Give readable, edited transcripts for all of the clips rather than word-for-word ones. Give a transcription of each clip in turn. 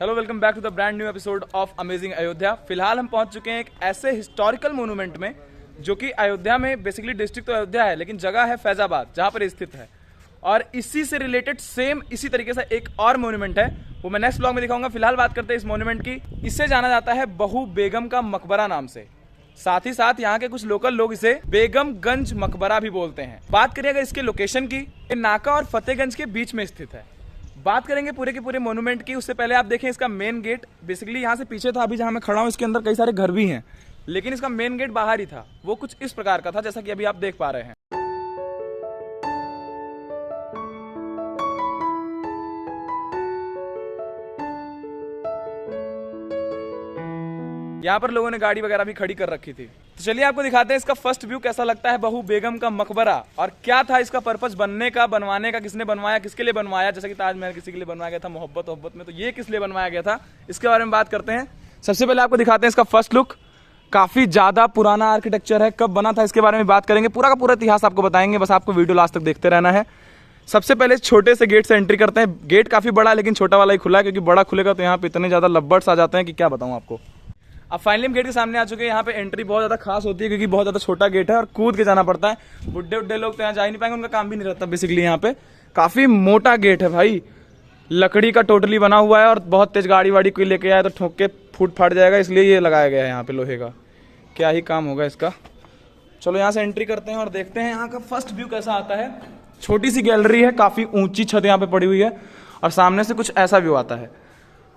Hello, welcome back to the brand new episode of amazing Ayodhya. फिलहाल हम पहुंच चुके हैं एक ऐसे हिस्टोरिकल मोनूमेंट में जो कि अयोध्या में बेसिकली डिस्ट्रिक्ट तो अयोध्या है लेकिन जगह है फैजाबाद जहां पर स्थित है। और इसी से रिलेटेड सेम इसी तरीके से एक और मोनूमेंट है, वो मैं नेक्स्ट ब्लॉग में दिखाऊंगा। फिलहाल बात करते हैं इस मोनूमेंट की। इसे जाना जाता है बहू बेगम का मकबरा नाम से। साथ ही साथ यहाँ के कुछ लोकल लोग इसे बेगमगंज मकबरा भी बोलते हैं। बात करिए अगर इसके लोकेशन की, नाका और फतेहगंज के बीच में स्थित है। बात करेंगे पूरे के पूरे मोनूमेंट की, उससे पहले आप देखें इसका मेन गेट बेसिकली यहाँ से पीछे था। अभी जहाँ मैं खड़ा हूँ इसके अंदर कई सारे घर भी हैं, लेकिन इसका मेन गेट बाहर ही था। वो कुछ इस प्रकार का था जैसा कि अभी आप देख पा रहे हैं। यहाँ पर लोगों ने गाड़ी वगैरह भी खड़ी कर रखी थी। तो चलिए आपको दिखाते हैं इसका फर्स्ट व्यू कैसा लगता है बहू बेगम का मकबरा, और क्या था इसका पर्पस बनने का, बनवाने का, किसने बनवाया, किसके लिए बनवाया। जैसे कि ताजमहल किसी के लिए बनवाया गया था मोहब्बत में, तो ये किस लिए बनवाया गया था, इसके बारे में बात करते हैं। सबसे पहले आपको दिखाते हैं इसका फर्स्ट लुक। काफी ज्यादा पुराना आर्किटेक्चर है, कब बना था इसके बारे में बात करेंगे, पूरा का पूरा इतिहास आपको बताएंगे। बस आपको वीडियो लास्ट तक देखते रहना है। सबसे पहले छोटे से गेट से एंट्री करते हैं। गेट काफी बड़ा है लेकिन छोटा वाला ही खुला है, क्योंकि बड़ा खुलेगा तो यहाँ पे इतने ज्यादा लब्बर्स आ जाते हैं कि क्या बताऊं आपको। अब फाइनली हम गेट के सामने आ चुके हैं। यहाँ पे एंट्री बहुत ज्यादा खास होती है क्योंकि बहुत ज्यादा छोटा गेट है और कूद के जाना पड़ता है। बुड्ढे उड्ढे लोग तो यहाँ जा ही नहीं पाएंगे, उनका काम भी नहीं रहता बेसिकली। यहाँ पे काफी मोटा गेट है भाई, लकड़ी का टोटली बना हुआ है, और बहुत तेज गाड़ी वाड़ी कोई लेके आए तो ठोक के फूट फाट जाएगा, इसलिए ये लगाया गया है यहाँ पे लोहे का। क्या ही काम होगा इसका। चलो यहाँ से एंट्री करते हैं और देखते हैं यहाँ का फर्स्ट व्यू कैसा आता है। छोटी सी गैलरी है, काफी ऊंची छत यहाँ पे पड़ी हुई है, और सामने से कुछ ऐसा व्यू आता है।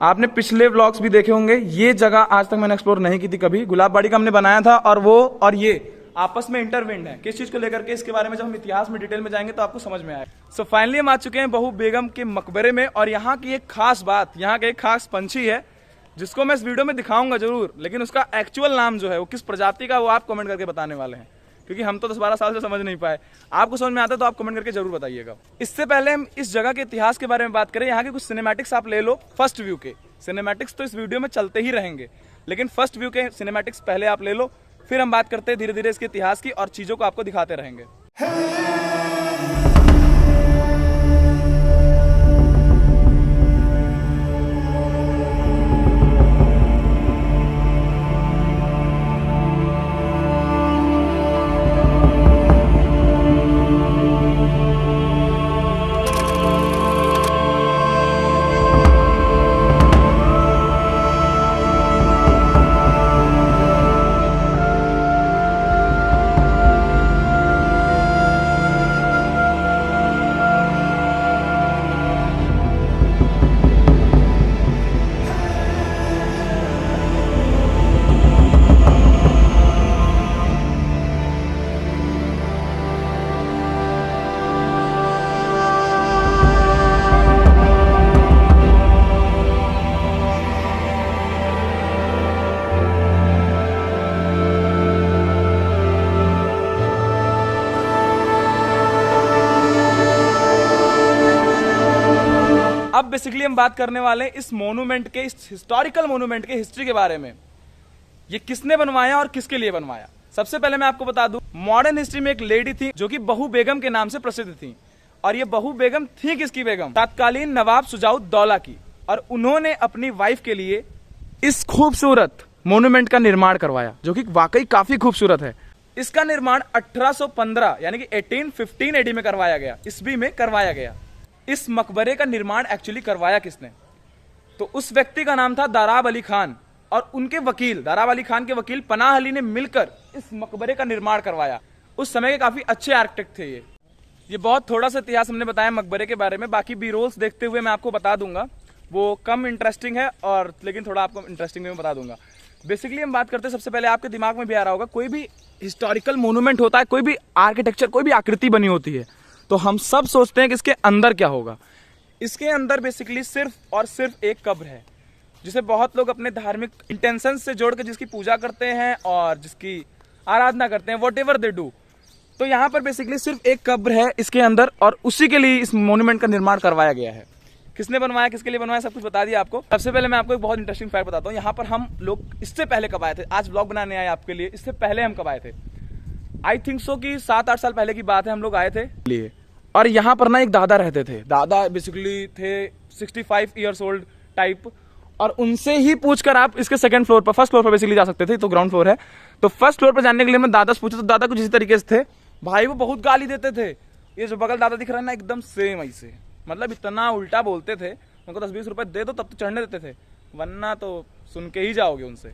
आपने पिछले व्लॉग्स भी देखे होंगे, ये जगह आज तक मैंने एक्सप्लोर नहीं की थी कभी। गुलाबबाड़ी का हमने बनाया था, और वो और ये आपस में इंटरविंड है। किस चीज को लेकर के, इसके बारे में जब हम इतिहास में डिटेल में जाएंगे तो आपको समझ में आए। सो फाइनली हम आ चुके हैं बहू बेगम के मकबरे में, और यहाँ की एक खास बात, यहाँ का एक खास पंछी है जिसको मैं इस वीडियो में दिखाऊंगा जरूर, लेकिन उसका एक्चुअल नाम जो है वो किस प्रजाति का, वो आप कमेंट करके बताने वाले हैं, क्योंकि हम तो 10-12 साल से समझ नहीं पाए। आपको समझ में आता है तो आप कमेंट करके जरूर बताइएगा। इससे पहले हम इस जगह के इतिहास के बारे में बात करें, यहाँ के कुछ सिनेमैटिक्स आप ले लो। फर्स्ट व्यू के सिनेमैटिक्स तो इस वीडियो में चलते ही रहेंगे, लेकिन फर्स्ट व्यू के सिनेमैटिक्स पहले आप ले लो, फिर हम बात करते हैं धीरे धीरे इसके इतिहास की, और चीजों को आपको दिखाते रहेंगे। अब बेसिकली हम बात करने वाले हैं इस मोनूमेंट के, इस हिस्टोरिकल मोनूमेंट के हिस्ट्री के बारे में। ये किसने बनवाया और किसके लिए बनवाया। सबसे पहले मैं आपको बता दूं, मॉडर्न हिस्ट्री में एक लेडी थी जो कि बहू बेगम के नाम से प्रसिद्ध थी। और ये बहू बेगम थी किसकी बेगम, तत्कालीन नवाब शुजाउद्दौला की। और उन्होंने अपनी वाइफ के लिए इस खूबसूरत मोनूमेंट का निर्माण करवाया, जो कि वाकई काफी खूबसूरत है। इसका निर्माण 1815 यानी कि 1815 एडी में करवाया गया, ईस्वी में करवाया गया। इस मकबरे का निर्माण एक्चुअली करवाया किसने, तो उस व्यक्ति का नाम था दाराब अली खान, और उनके वकील, दाराब अली खान के वकील पनाह अली ने मिलकर इस मकबरे का निर्माण करवाया। उस समय के काफी अच्छे आर्किटेक्ट थे ये बहुत थोड़ा सा इतिहास हमने बताया मकबरे के बारे में। बाकी बी रोल्स देखते हुए मैं आपको बता दूंगा, वो कम इंटरेस्टिंग है, और लेकिन थोड़ा आपको इंटरेस्टिंग में बता दूंगा। बेसिकली हम बात करते हैं, सबसे पहले आपके दिमाग में भी आ रहा होगा, कोई भी हिस्टोरिकल मोनूमेंट होता है, कोई भी आर्किटेक्चर, कोई भी आकृति बनी होती है, तो हम सब सोचते हैं कि इसके अंदर क्या होगा। इसके अंदर बेसिकली सिर्फ और सिर्फ एक कब्र है, जिसे बहुत लोग अपने धार्मिक इंटेंशन से जोड़ के जिसकी पूजा करते हैं और जिसकी आराधना करते हैं, वॉट एवर दे डू। तो यहाँ पर बेसिकली सिर्फ एक कब्र है इसके अंदर, और उसी के लिए इस मोन्यूमेंट का निर्माण करवाया गया है। किसने बनवाया, किसके लिए बनवाया, सब कुछ बता दिया आपको। सबसे पहले मैं आपको एक बहुत इंटरेस्टिंग फैक्ट बताता हूँ। यहाँ पर हम लोग इससे पहले कब आए थे, आज ब्लॉग बनाने आए आपके लिए, इससे पहले हम कब आए थे, आई थिंक सो कि 7-8 साल पहले की बात है, हम लोग आए थे लिए। और यहाँ पर ना एक दादा रहते थे, दादा बेसिकली थे 65 ईयर्स ओल्ड टाइप, और उनसे ही पूछकर आप इसके सेकंड फ्लोर पर, फर्स्ट फ्लोर पर बेसिकली जा सकते थे, तो ग्राउंड फ्लोर है। तो फर्स्ट फ्लोर पर जाने के लिए मैं दादा से पूछा, तो दादा कुछ इसी तरीके से थे भाई, वो बहुत गाली देते थे। ये जो बगल दादा दिख रहा है ना, एकदम सेम ऐसे, मतलब इतना उल्टा बोलते थे। उनको 10-20 रुपए दे दो तब तो चढ़ने देते थे, वरना तो सुन के ही जाओगे उनसे।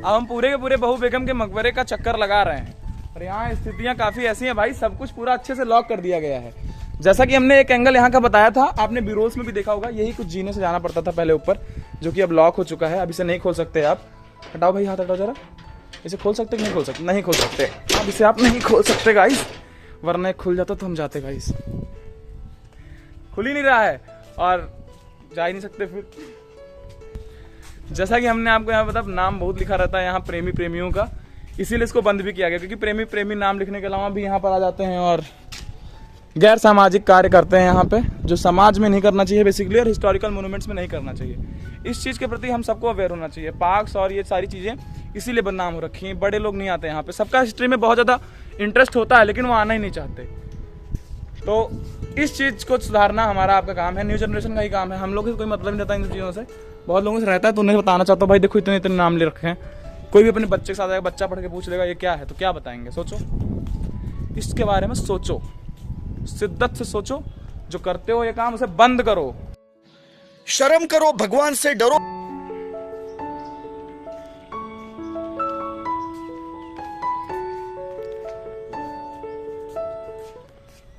अब हम पूरे के पूरे बहू बेगम के मकबरे का चक्कर लगा रहे हैं और यहाँ स्थितियाँ काफ़ी ऐसी हैं भाई, सब कुछ पूरा अच्छे से लॉक कर दिया गया है। जैसा कि हमने एक एंगल यहाँ का बताया था, आपने ब्यूरोस में भी देखा होगा, यही कुछ जीने से जाना पड़ता था पहले ऊपर, जो कि अब लॉक हो चुका है। अब इसे नहीं खोल सकते आप। हटाओ भाई, हाथ हटाओ जरा। इसे खोल सकते कि नहीं खोल सकते? नहीं खोल सकते। अब इसे आप नहीं खोल सकते गाइस, वरना खुल जाता तो हम जाते गाइस। खुल ही नहीं रहा है और जा ही नहीं सकते फिर। जैसा कि हमने आपको यहाँ मतलब नाम बहुत लिखा रहता है यहाँ प्रेमी प्रेमियों का, इसीलिए इसको बंद भी किया गया, क्योंकि प्रेमी प्रेमी नाम लिखने के अलावा भी यहाँ पर आ जाते हैं और गैर सामाजिक कार्य करते हैं यहाँ पे, जो समाज में नहीं करना चाहिए बेसिकली, और हिस्टोरिकल मोन्यूमेंट्स में नहीं करना चाहिए। इस चीज़ के प्रति हम सबको अवेयर होना चाहिए। पार्क्स और ये सारी चीज़ें इसीलिए बदनाम हो रखी हैं, बड़े लोग नहीं आते यहाँ पे। सबका हिस्ट्री में बहुत ज़्यादा इंटरेस्ट होता है, लेकिन वो आना ही नहीं चाहते। तो इस चीज़ को सुधारना हमारा आपका काम है, न्यू जनरेशन का ही काम है। हम लोग को कोई मतलब नहीं रहता इन चीज़ों से, बहुत लोगों से रहता है, तो उन्हें बताना चाहता हूँ भाई देखो इतने इतने नाम ले रखे हैं। कोई भी अपने बच्चे के साथ आएगा, बच्चा पढ़ के पूछ लेगा ये क्या है, तो क्या बताएंगे? सोचो, इसके बारे में सोचो, शिद्दत से सोचो। जो करते हो ये काम, उसे बंद करो, शर्म करो, भगवान से डरो।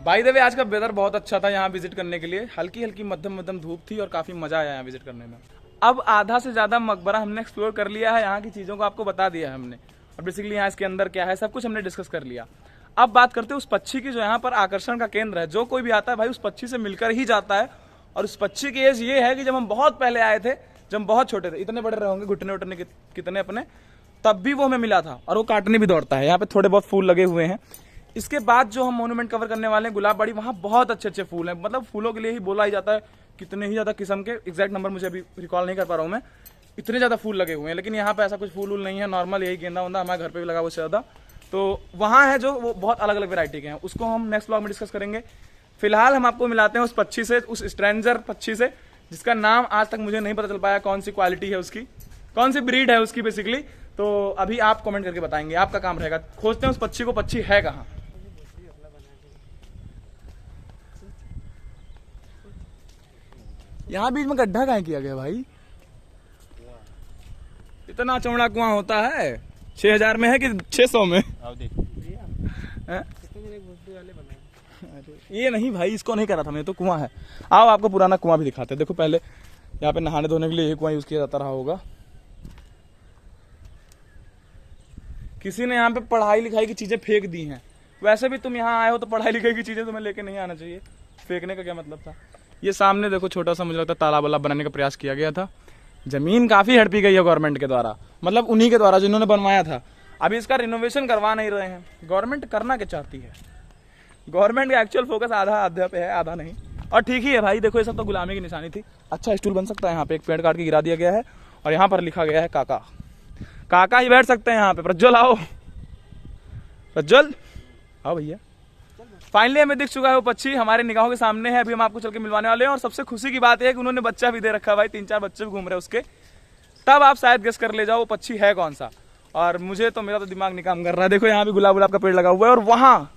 बाय द वे आज का वेदर बहुत अच्छा था यहाँ विजिट करने के लिए, हल्की हल्की मध्यम मध्यम धूप थी और काफी मजा आया यहाँ विजिट करने में। अब आधा से ज्यादा मकबरा हमने एक्सप्लोर कर लिया है, यहाँ की चीजों को आपको बता दिया है हमने, और बेसिकली यहाँ इसके अंदर क्या है सब कुछ हमने डिस्कस कर लिया। अब बात करते हैं उस पक्षी की जो यहाँ पर आकर्षण का केंद्र है। जो कोई भी आता है भाई उस पक्षी से मिलकर ही जाता है, और उस पक्षी की एज ये है कि जब हम बहुत पहले आए थे, जब हम बहुत छोटे थे, इतने बड़े रहे होंगे घुटने उठने कितने अपने, तब भी वो हमें मिला था, और वो काटने भी दौड़ता है। यहाँ पे थोड़े बहुत फूल लगे हुए हैं। इसके बाद जो हम मोन्यूमेंट कवर करने वाले हैं गुलाबबाड़ी, वहाँ बहुत अच्छे अच्छे फूल हैं, मतलब फूलों के लिए ही बोला ही जाता है। कितने ही ज्यादा किस्म के, एग्जैक्ट नंबर मुझे अभी रिकॉल नहीं कर पा रहा हूँ मैं, इतने ज्यादा फूल लगे हुए हैं। लेकिन यहाँ पे ऐसा कुछ फूल नहीं है, नॉर्मल यही गेंदा वेंदा हमारे घर पे भी लगा हुआ उससे ज्यादा। तो वहाँ है जो वो बहुत अलग अलग वेरायटी के हैं, उसको हम नेक्स्ट ब्लॉग में डिस्कस करेंगे। फिलहाल हम आपको मिलाते हैं उस पक्षी से, उस स्ट्रेंजर पक्षी से, जिसका नाम आज तक मुझे नहीं पता चल पाया, कौन सी क्वालिटी है उसकी, कौन सी ब्रीड है उसकी बेसिकली। तो अभी आप कमेंट करके बताएंगे, आपका काम रहेगा। खोजते हैं उस पक्षी को, पक्षी है कहाँ। यहाँ बीच में गड्ढा कहाँ किया गया भाई? इतना चौड़ा कुआं होता है? 6000 में है कि 600 में? ये नहीं भाई, इसको नहीं करा था मैं, तो कुआं है। आओ आपको पुराना कुआं भी दिखाते हैं। देखो पहले यहाँ पे नहाने धोने के लिए ये कुआं यूज किया जाता रहा होगा। किसी ने यहाँ पे पढ़ाई लिखाई की चीजें फेंक दी हैं। वैसे भी तुम यहाँ आए हो तो पढ़ाई लिखाई की चीजें तुम्हें लेके नहीं आना चाहिए, फेंकने का क्या मतलब था। ये सामने देखो छोटा सा मुझे लगता है तालाब वाला बनाने का प्रयास किया गया था। जमीन काफी हड़पी गई है गवर्नमेंट के द्वारा, मतलब उन्हीं के द्वारा जिन्होंने बनवाया था। अभी इसका रिनोवेशन करवा नहीं रहे हैं। गवर्नमेंट करना क्या चाहती है? गवर्नमेंट का एक्चुअल फोकस आधा आधा पे है, आधा नहीं। और ठीक ही है भाई, देखो ये सब तो गुलामी की निशानी थी। अच्छा स्टूल बन सकता है यहाँ पे, एक पेड़ काट के गिरा दिया गया है और यहाँ पर लिखा गया है काका। काका ही बैठ सकते हैं यहाँ पे। प्रज्वल आओ, प्रज्वल आओ भैया। फाइनली हमें दिख चुका है वो पक्षी, हमारे निगाहों के सामने है। अभी हम आपको चल के मिलवाने वाले हैं। और सबसे खुशी की बात है कि उन्होंने बच्चा भी दे रखा है भाई, 3-4 बच्चे भी घूम रहे हैं उसके। तब आप शायद गेस कर ले जाओ वो पक्षी है कौन सा। और मुझे तो, मेरा तो दिमाग नहीं काम कर रहा है। देखो यहाँ भी गुलाब का पेड़ लगा हुआ है और वहाँ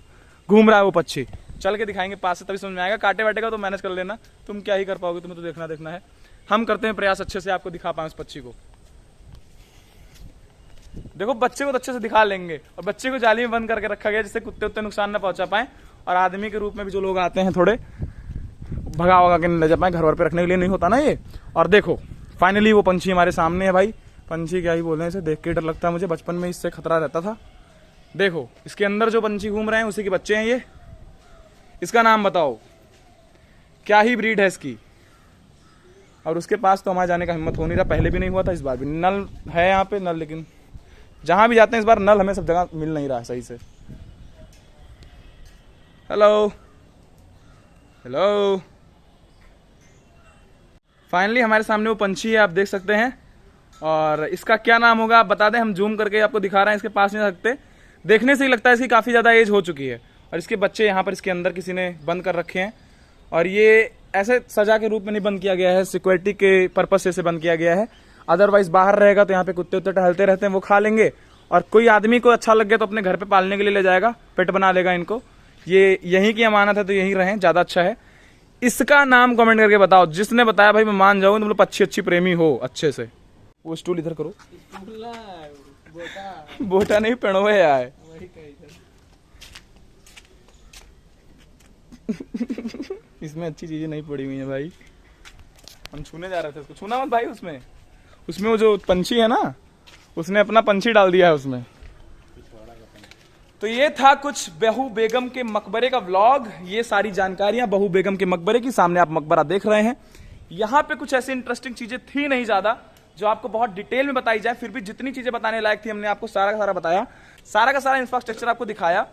घूम रहा है वो पक्षी। चल के दिखाएंगे पास से, तभी समझ में आएगा। काटे वाटे का तो मैनेज कर लेना, तुम क्या ही कर पाओगे, तुम्हें तो देखना है। हम करते हैं प्रयास अच्छे से आपको दिखा पाए उस पक्षी को। देखो बच्चे को तो अच्छे से दिखा लेंगे, और बच्चे को जाली में बंद करके रखा गया जिससे कुत्ते उत्ते नुकसान न पहुंचा पाए। और आदमी के रूप में भी जो लोग आते हैं थोड़े भगा वगा के ले जा पाए, घर वर पे रखने के लिए नहीं होता ना ये। और देखो फाइनली वो पंछी हमारे सामने है भाई। पंछी क्या ही बोले, इसे देख के डर लगता है मुझे, बचपन में इससे खतरा रहता था। देखो इसके अंदर जो पंछी घूम रहे हैं उसी के बच्चे हैं ये। इसका नाम बताओ, क्या ही ब्रीड है इसकी? और उसके पास तो हमारे जाने का हिम्मत हो नहीं रहा, पहले भी नहीं हुआ था, इस बार भी। नल है यहाँ पे नल, लेकिन जहाँ भी जाते हैं इस बार नल हमें सब जगह मिल नहीं रहा है सही से। हेलो हेलो, फाइनली हमारे सामने वो पंछी है, आप देख सकते हैं। और इसका क्या नाम होगा आप बता दें, हम जूम करके आपको दिखा रहे हैं, इसके पास नहीं जा सकते। देखने से ही लगता है इसकी काफ़ी ज़्यादा एज हो चुकी है। और इसके बच्चे यहाँ पर इसके अंदर किसी ने बंद कर रखे हैं। और ये ऐसे सजा के रूप में नहीं बंद किया गया है, सिक्योरिटी के पर्पज से इसे बंद किया गया है। अदरवाइज बाहर रहेगा तो यहाँ पे कुत्ते उत्ते टहलते रहते हैं, वो खा लेंगे। और कोई आदमी को अच्छा लग गया तो अपने घर पे पालने के लिए ले जाएगा, पेट बना लेगा इनको। ये यहीं की अमानत है तो यहीं रहें, ज़्यादा अच्छा है। इसका नाम कमेंट करके बताओ, जिसने बताया भाई मैं मान जाऊँ, तुम लोग अच्छी प्रेमी हो अच्छे से। वो स्टूल इधर करो, बोटा नहीं पेड़ो है यार। इसमें अच्छी चीजें नहीं पड़ी हुई हैं भाई, हम छूने जा रहे थे उसको। छूना मत भाई, उसमें वो जो पंछी है ना, उसने अपना पंछी डाल दिया है उसमें। तो ये था कुछ बहू बेगम के मकबरे का व्लॉग। ये सारी जानकारियां बहू बेगम के मकबरे की। सामने आप मकबरा देख रहे हैं। यहाँ पे कुछ ऐसी इंटरेस्टिंग चीजें थी नहीं ज्यादा जो आपको बहुत डिटेल में बताई जाए, फिर भी जितनी चीजें बताने लायक थी हमने आपको सारा का सारा बताया, सारा का सारा इंफ्रास्ट्रक्चर आपको दिखाया,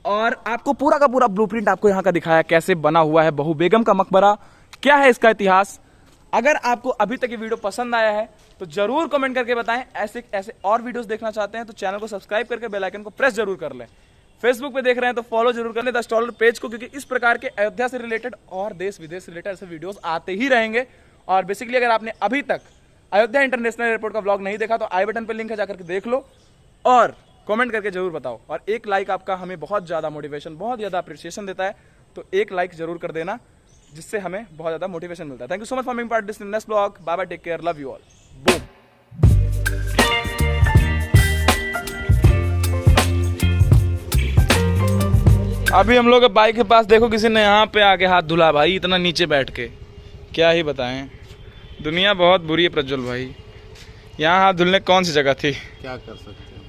और आपको पूरा का पूरा ब्लूप्रिंट आपको यहाँ का दिखाया, कैसे बना हुआ है बहू बेगम का मकबरा, क्या है इसका इतिहास। अगर आपको अभी तक ये वीडियो पसंद आया है तो जरूर कमेंट करके बताएं। ऐसे ऐसे और वीडियोस देखना चाहते हैं तो चैनल को सब्सक्राइब करके बेल आइकन को प्रेस जरूर कर लें। फेसबुक पे देख रहे हैं तो फॉलो जरूर कर लें द स्टॉलर पेज को, क्योंकि इस प्रकार के अयोध्या से रिलेटेड और देश विदेश से रिलेटेड ऐसे वीडियोस आते ही रहेंगे। और बेसिकली अगर आपने अभी तक अयोध्या इंटरनेशनल एयरपोर्ट का व्लॉग नहीं देखा तो आई बटन पर लिंक है, जाकर के देख लो और कमेंट करके जरूर बताओ। और एक लाइक आपका हमें बहुत ज्यादा मोटिवेशन, बहुत ज्यादा अप्रिसिएशन देता है, तो एक लाइक जरूर कर देना, जिससे हमें बहुत ज्यादा मोटिवेशन मिलता है। Thank you so much for being part this next blog. Bye bye, take care, love you all, boom. अभी हम लोग बाइक के पास देखो किसी ने यहाँ पे आके हाथ धुला भाई, इतना नीचे बैठ के, क्या ही बताएं। दुनिया बहुत बुरी है प्रज्वल भाई, यहाँ हाथ धुलने कौन सी जगह थी। क्या कर सकते हैं।